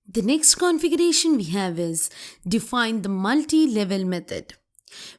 The next configuration we have is define the multi-level method.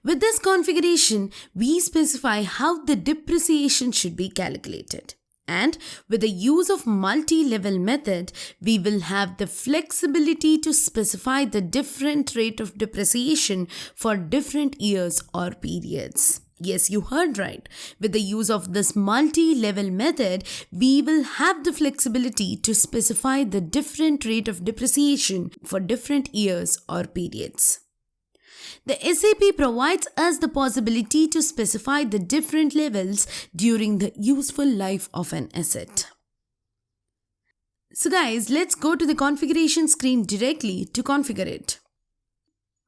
With this configuration, we specify how the depreciation should be calculated. And with the use of multi-level method, we will have the flexibility to specify the different rate of depreciation for different years or periods. Yes, you heard right. With the use of this multi-level method, we will have the flexibility to specify the different rate of depreciation for different years or periods. The SAP provides us the possibility to specify the different levels during the useful life of an asset. So guys, let's go to the configuration screen directly to configure it.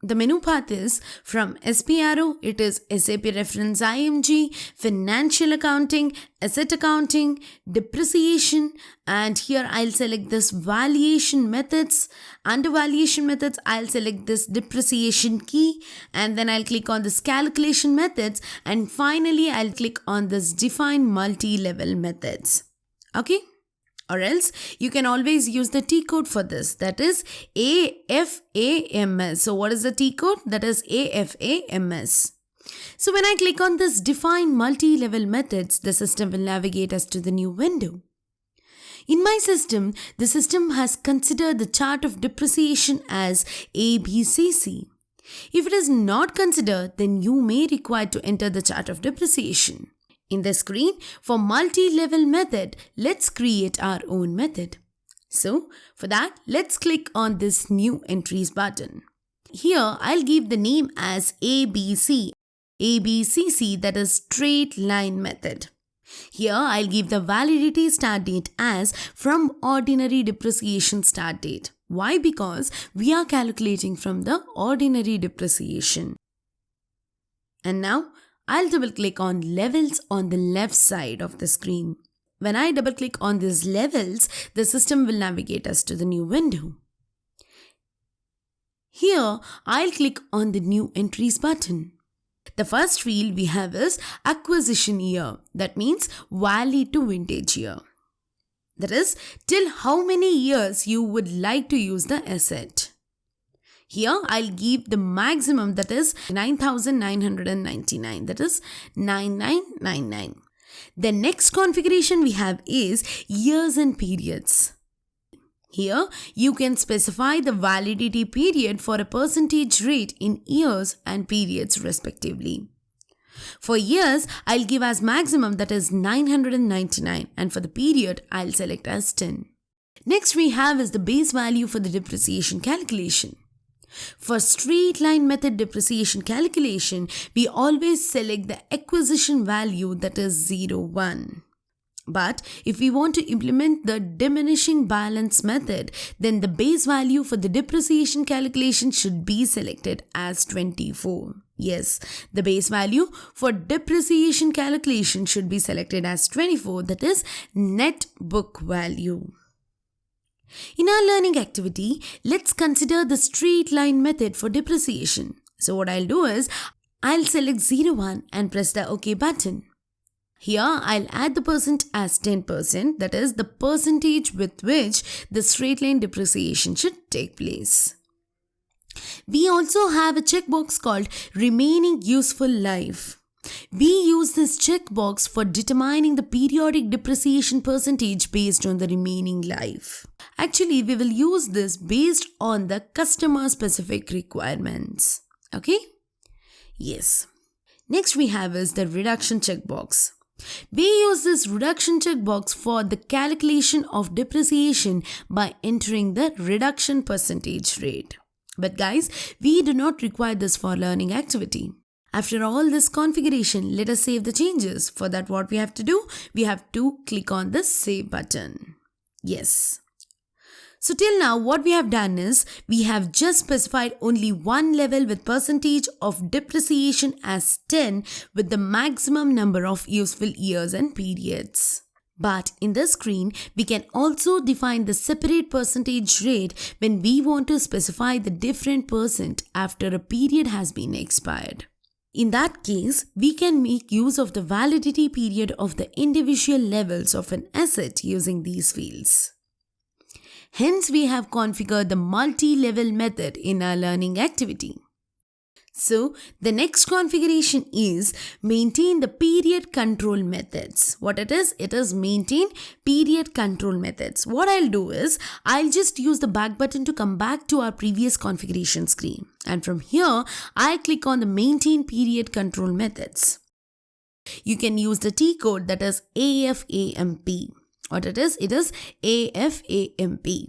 The menu path is from SPRO, it is SAP Reference IMG, Financial Accounting, Asset Accounting, Depreciation, and here I'll select this Valuation Methods. Under Valuation Methods, I'll select this Depreciation key, and then I'll click on this Calculation Methods, and finally I'll click on this Define Multi-Level Methods. Okay? Or else you can always use the T code for this, that is AFAMS. So what is the T code? That is AFAMS. So when I click on this Define Multi-Level Methods, the system will navigate us to the new window. In my system, the system has considered the chart of depreciation as ABCC. If it is not considered, then you may require to enter the chart of depreciation. In the screen, for multi-level method, let's create our own method. So, for that, let's click on this New Entries button. Here, I'll give the name as ABC, ABCC, that is Straight Line Method. Here, I'll give the validity start date as from ordinary depreciation start date. Why? Because we are calculating from the ordinary depreciation. And now, I'll double click on levels on the left side of the screen. When I double click on these levels, the system will navigate us to the new window. Here, I'll click on the New Entries button. The first field we have is acquisition year. That means valid to vintage year. That is, till how many years you would like to use the asset. Here, I'll give the maximum, that is 9,999, that is 9999. The next configuration we have is years and periods. Here, you can specify the validity period for a percentage rate in years and periods respectively. For years, I'll give as maximum, that is 999, and for the period, I'll select as 10. Next we have is the base value for the depreciation calculation. For straight line method depreciation calculation, we always select the acquisition value, that is 01. But if we want to implement the diminishing balance method, then the base value for the depreciation calculation should be selected as 24. Yes, the base value for depreciation calculation should be selected as 24, that is net book value. In our learning activity, let's consider the straight line method for depreciation. So what I'll do is, I'll select 01 and press the OK button. Here, I'll add the percent as 10%, that is the percentage with which the straight line depreciation should take place. We also have a checkbox called Remaining Useful Life. We use this checkbox for determining the periodic depreciation percentage based on the remaining life. Actually, we will use this based on the customer specific requirements. Okay? Yes. Next we have is the reduction checkbox. We use this reduction checkbox for the calculation of depreciation by entering the reduction percentage rate. But guys, we do not require this for learning activity. After all this configuration, let us save the changes. For that, what we have to do? We have to click on the Save button. Yes. So till now, what we have done is, we have just specified only one level with percentage of depreciation as 10 with the maximum number of useful years and periods. But in the screen, we can also define the separate percentage rate when we want to specify the different percent after a period has been expired. In that case, we can make use of the validity period of the individual levels of an asset using these fields. Hence, we have configured the multi-level method in our learning activity. So, the next configuration is maintain the period control methods. What it is maintain period control methods. What I'll do is, I'll just use the back button to come back to our previous configuration screen. And from here, I click on the maintain period control methods. You can use the T code, that is AFAMP. What it is AFAMP.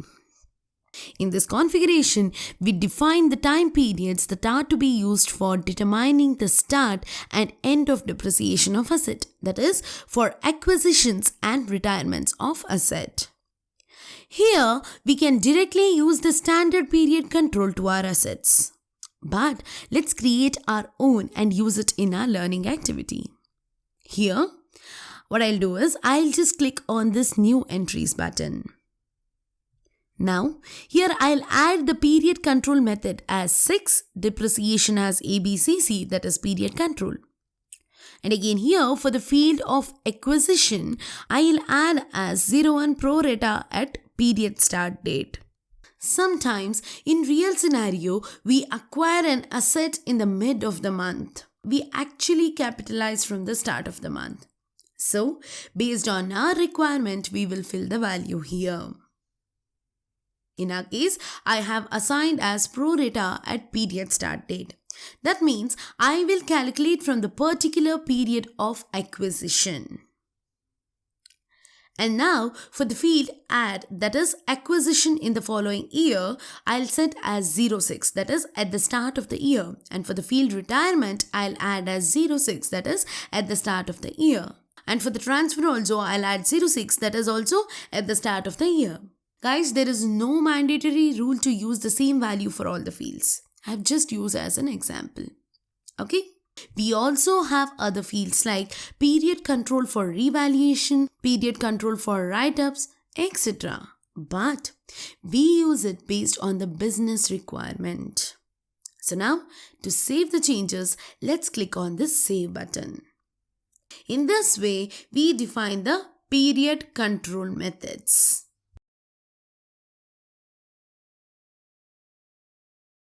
In this configuration, we define the time periods that are to be used for determining the start and end of depreciation of asset, that is, for acquisitions and retirements of asset. Here, we can directly use the standard period control to our assets. But let's create our own and use it in our learning activity. Here, what I'll do is, I'll just click on this new entries button. Now, here I'll add the period control method as 6, depreciation as ABCC, that is period control. And again here, for the field of acquisition, I'll add as 01 pro rata at period start date. Sometimes, in real scenario, we acquire an asset in the mid of the month. We actually capitalize from the start of the month. So, based on our requirement, we will fill the value here. In our case, I have assigned as pro rata at period start date. That means I will calculate from the particular period of acquisition. And now for the field add, that is acquisition in the following year, I'll set as 06, that is at the start of the year. And for the field retirement, I'll add as 06, that is at the start of the year. And for the transfer also, I'll add 06, that is also at the start of the year. Guys, there is no mandatory rule to use the same value for all the fields. I've just used as an example. Okay? We also have other fields like period control for revaluation, period control for write-ups, etc. But we use it based on the business requirement. So now, to save the changes, let's click on this Save button. In this way, we define the period control methods.